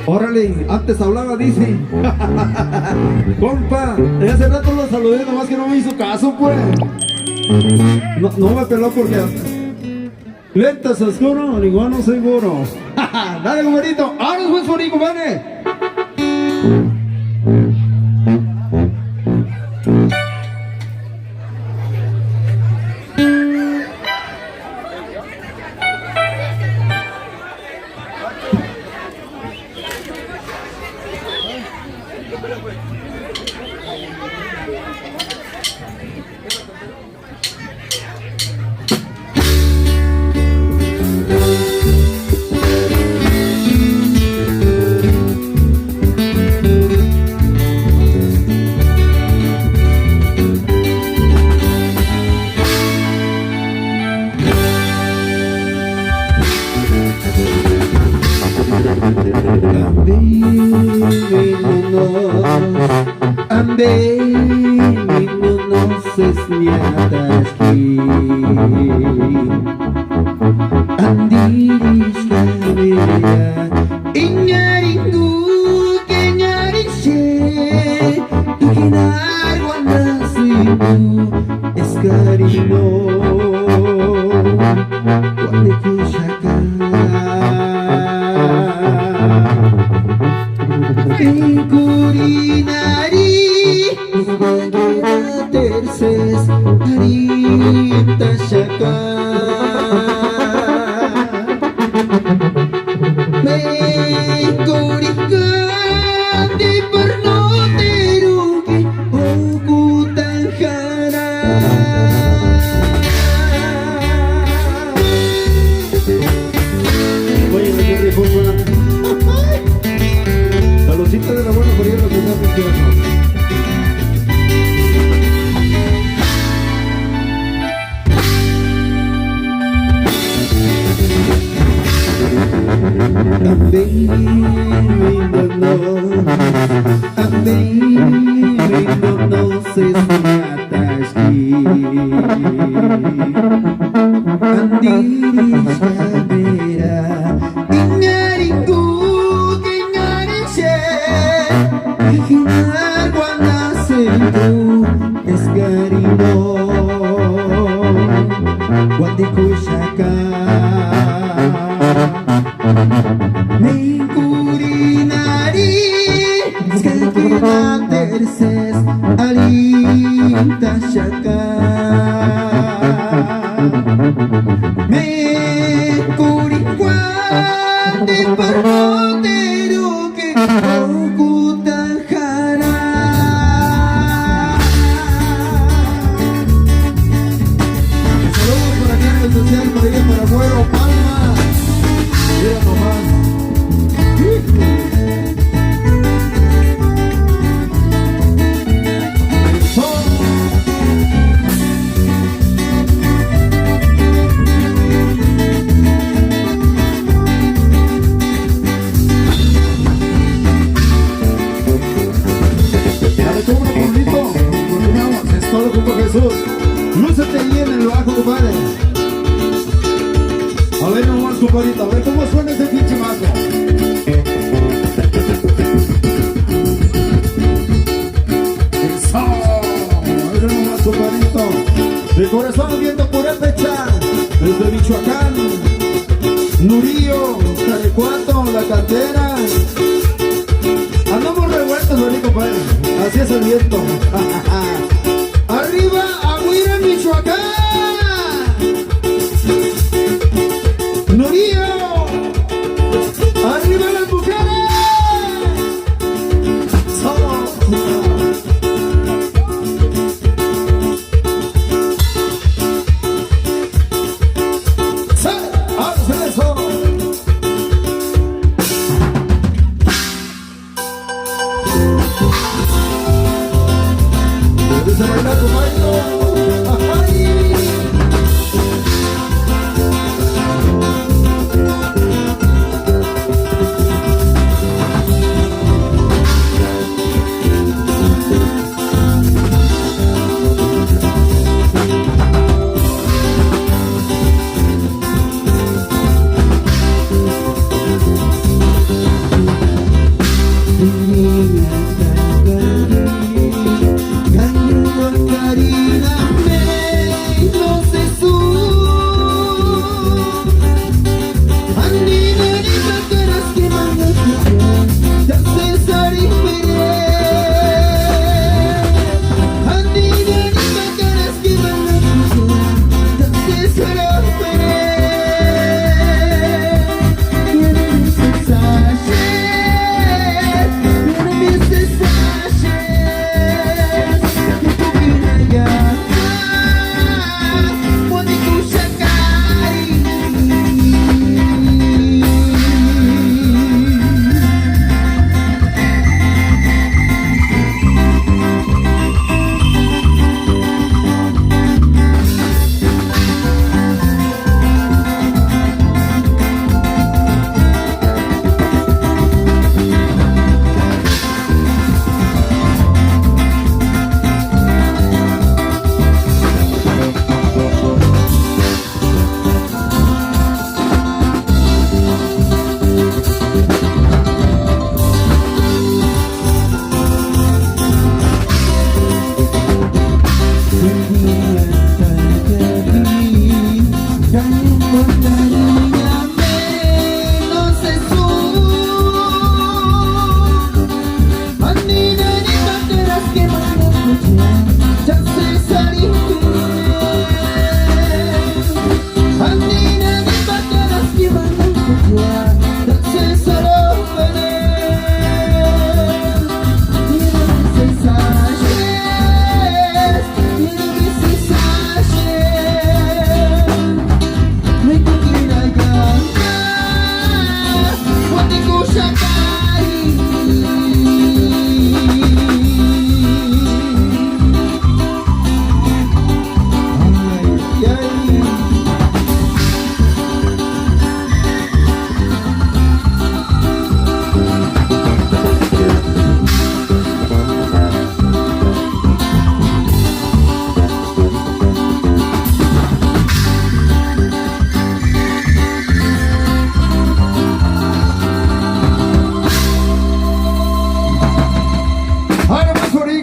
Órale, antes hablaba, dice. Compa, hace rato lo saludé, nomás que no me hizo caso, pues. No me peló porque lentes oscuro, igual no soy seguro. Dale, compadrito, ahora es buen sonido, compadre.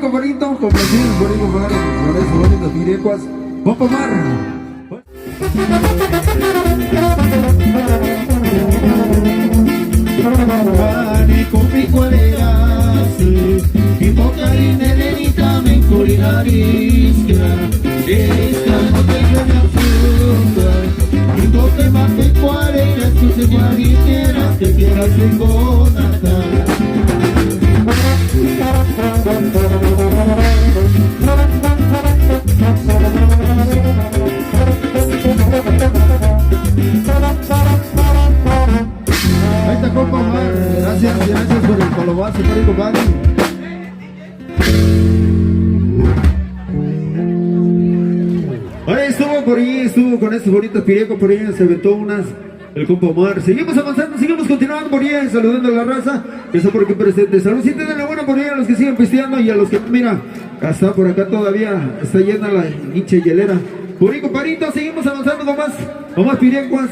compadrito, complacidos por ahí, compadre, por eso bonitos pirecuas. Compa Mar. Vale con picualeras y pocarine nenita me culinarisca esta no tengo ni azúcar y toque más picualeras tú se guariteras que quieras tengo nada. Ahí está, compa Omar. Gracias por el colobazo, por ahí, compadre. Ahí estuvo con estos bonitos pirecos, por ahí se aventó unas. El compa Omar. Seguimos avanzando, seguimos continuando por ahí, saludando a la raza. Eso por aquí presente. Salud, sí, den la buena por ahí a los que siguen pisteando y a los que, mira, hasta por acá todavía está llena la hincha hielera. Por ahí, compadrito, seguimos avanzando con más pirecuas.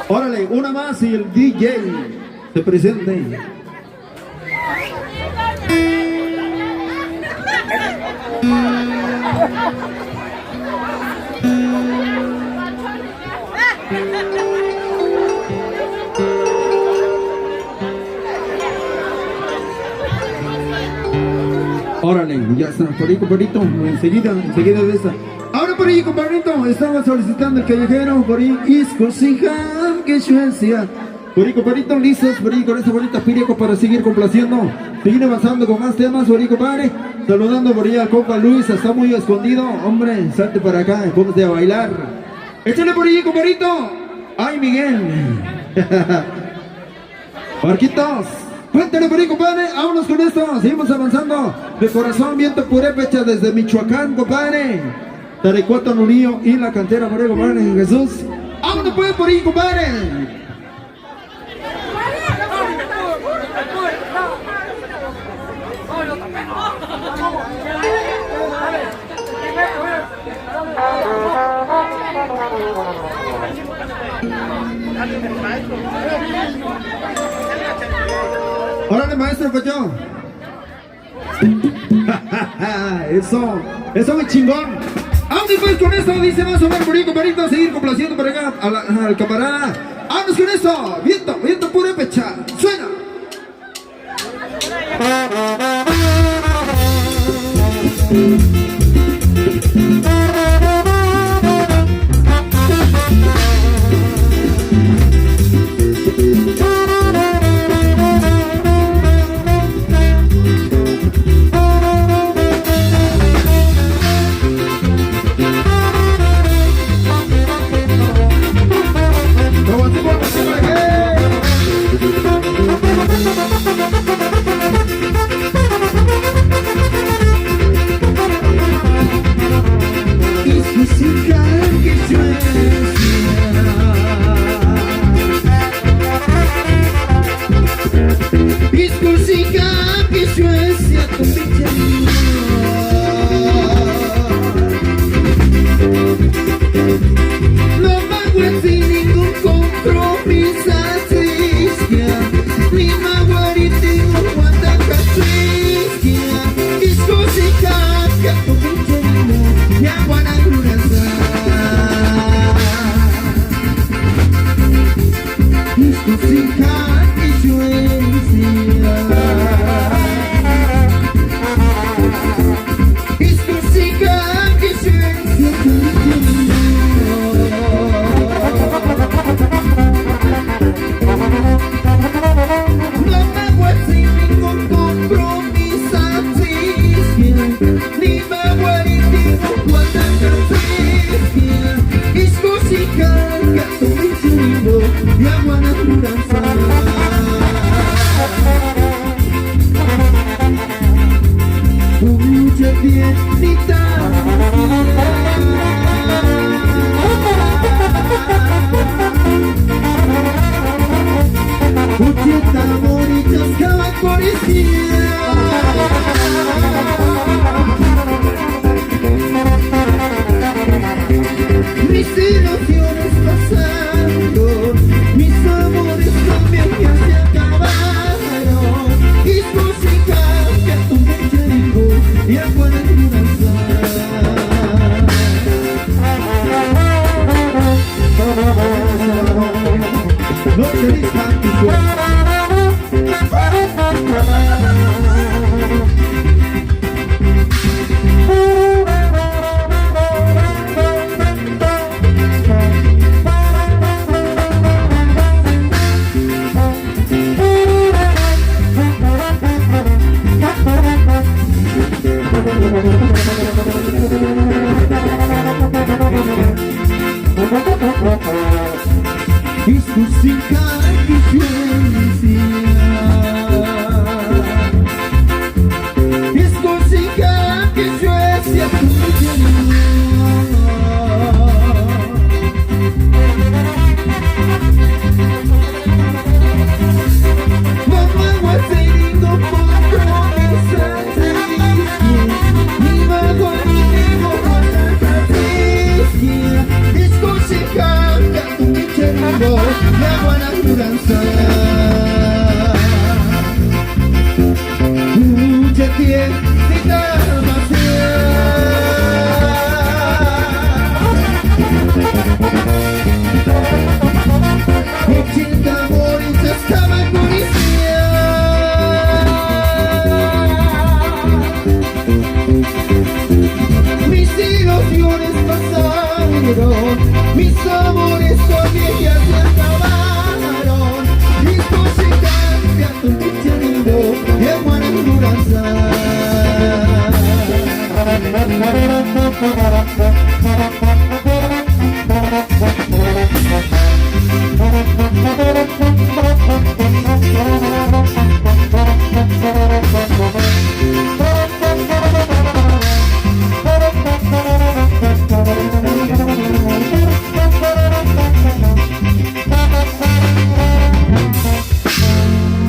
Órale, una más y el DJ se presente. Órale, ya está, por ahí, compadrito, enseguida de esta. Ahora por ahí, compadrito, estaba solicitando el callejero, por ahí, Iscosija, que Suecia. Por ahí, compadrito, listos, por ahí, con esta bonita pireco para seguir complaciendo. Seguir avanzando con más temas, por ahí, compadre. Saludando por ahí al compa Luis, está muy escondido. Hombre, salte para acá, ponte a bailar. Échale por ahí, compadrito. Ay, Miguel. Marquitos. Cuéntale por ahí, compadre, vámonos con esto, seguimos avanzando. De corazón, viento purépecha desde Michoacán, compadre. Tarecuato, Nurío y la cantera, por ahí, compadre, Jesús. Vámonos pues por ahí, compadre. Órale, maestro, pues yo. Eso muy chingón. Vámonos pues con esto, dice más o menos por ahí, compadrito, seguir complaciendo por acá al camarada. Vámonos con esto, viento purépecha, suena. Mis amores también ya se acabaron. Y música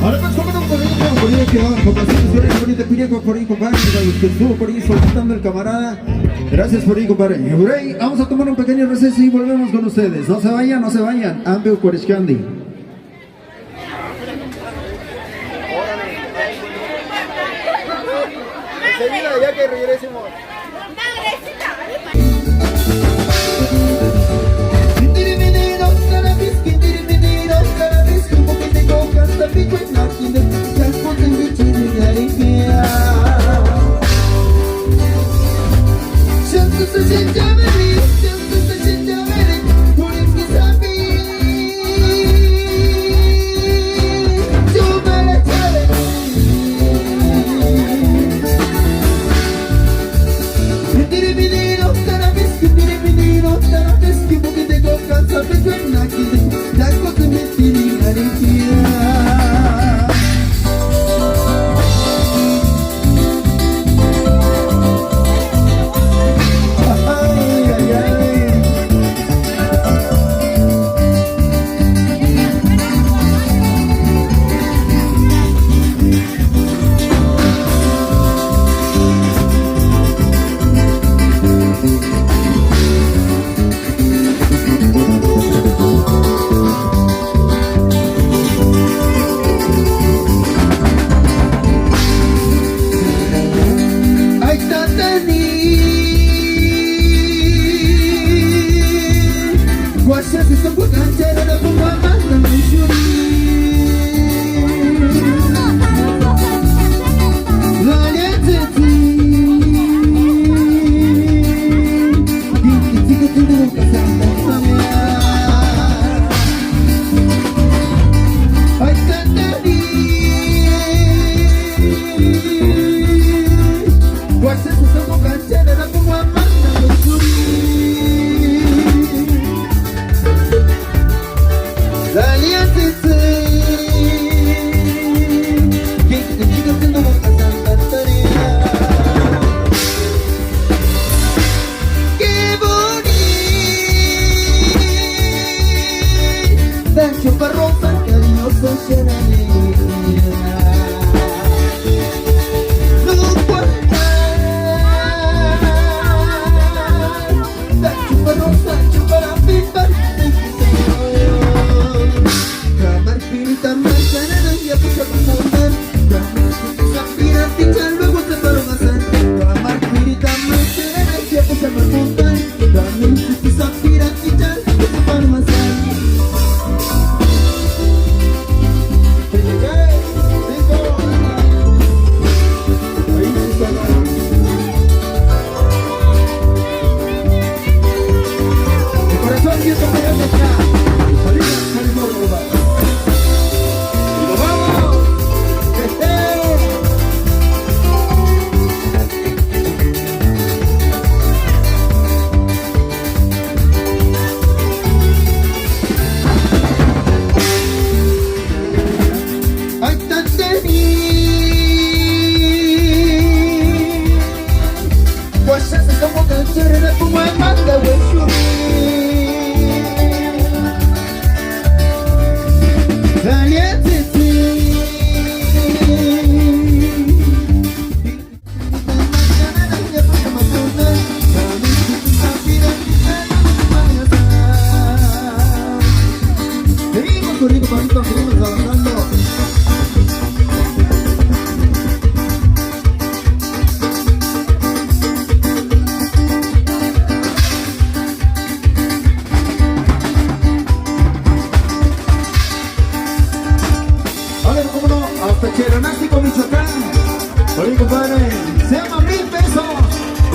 Ahora pues, ¿cómo no podemos por ahí que va? Complaciendo, por ahí te pide por ahí, compadre, que estuvo por ahí solicitando el camarada. Gracias por ahí, compadre. Y por ahí vamos a tomar un pequeño receso y volvemos con ustedes. No se vayan, no se vayan. Ambeo Cuarescandi. Enseguida, ya que regresemos.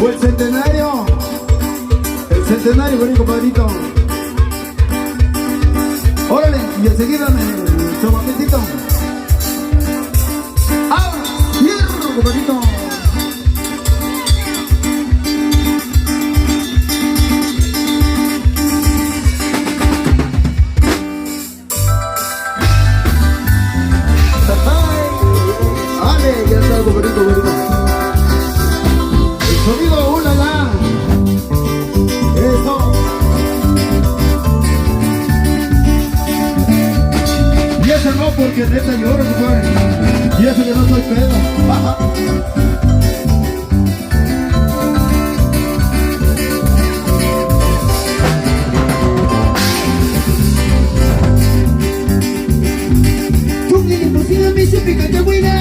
O el centenario. El centenario, por ahí, compadrito. Órale, y enseguida me tomo un momentito. ¡Ah! ¡Hierro! Vámonos, compadrito. Ale, ya está, compadrito, compadrito. El sonido, ulala. Eso. Y ese no, porque neta lloro, compadre. Y eso que no soy pedo. Ajá. Tú tienes música, me hizo picante buena.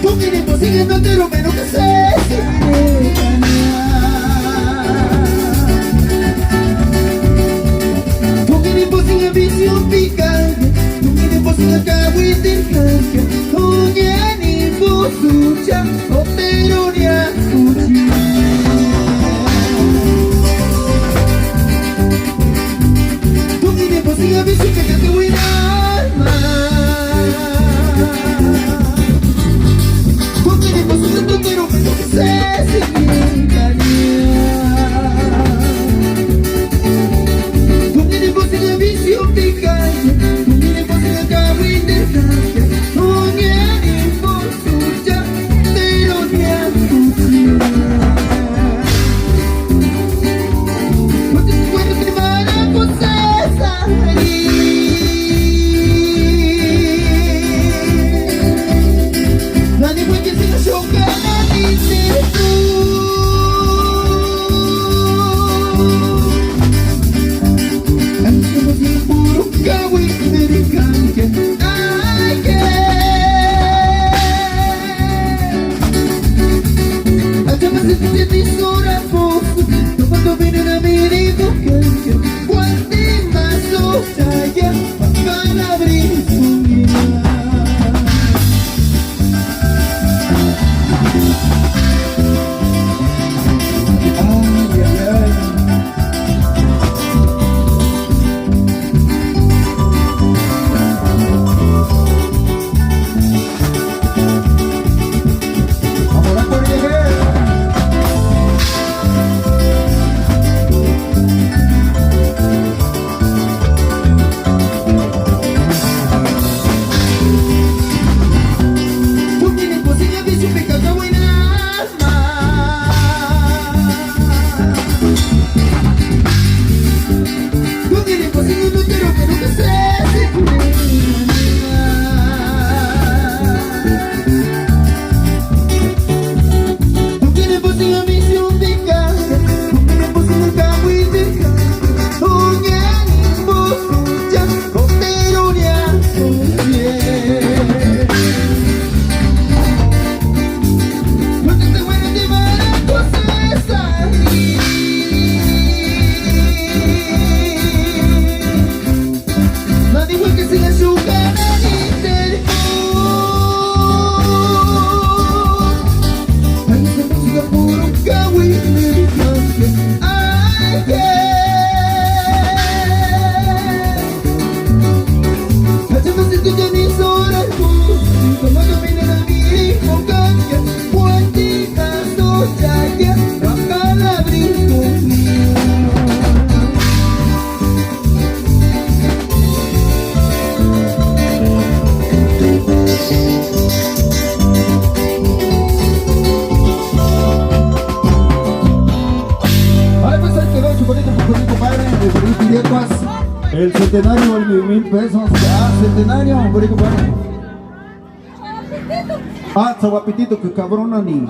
Tú tienes música, no te lo menos que sé. Visión picante, tu mini posing acabo intercambia, oye ni bosucha, oteronia suci. Tu mini posing visión picante buena alma. Tu mini posing tu quiero que no se el centenario, el 1,000 pesos. Ah, centenario, hombre, compadre. Ah, Zaguapitito, que cabrona ni.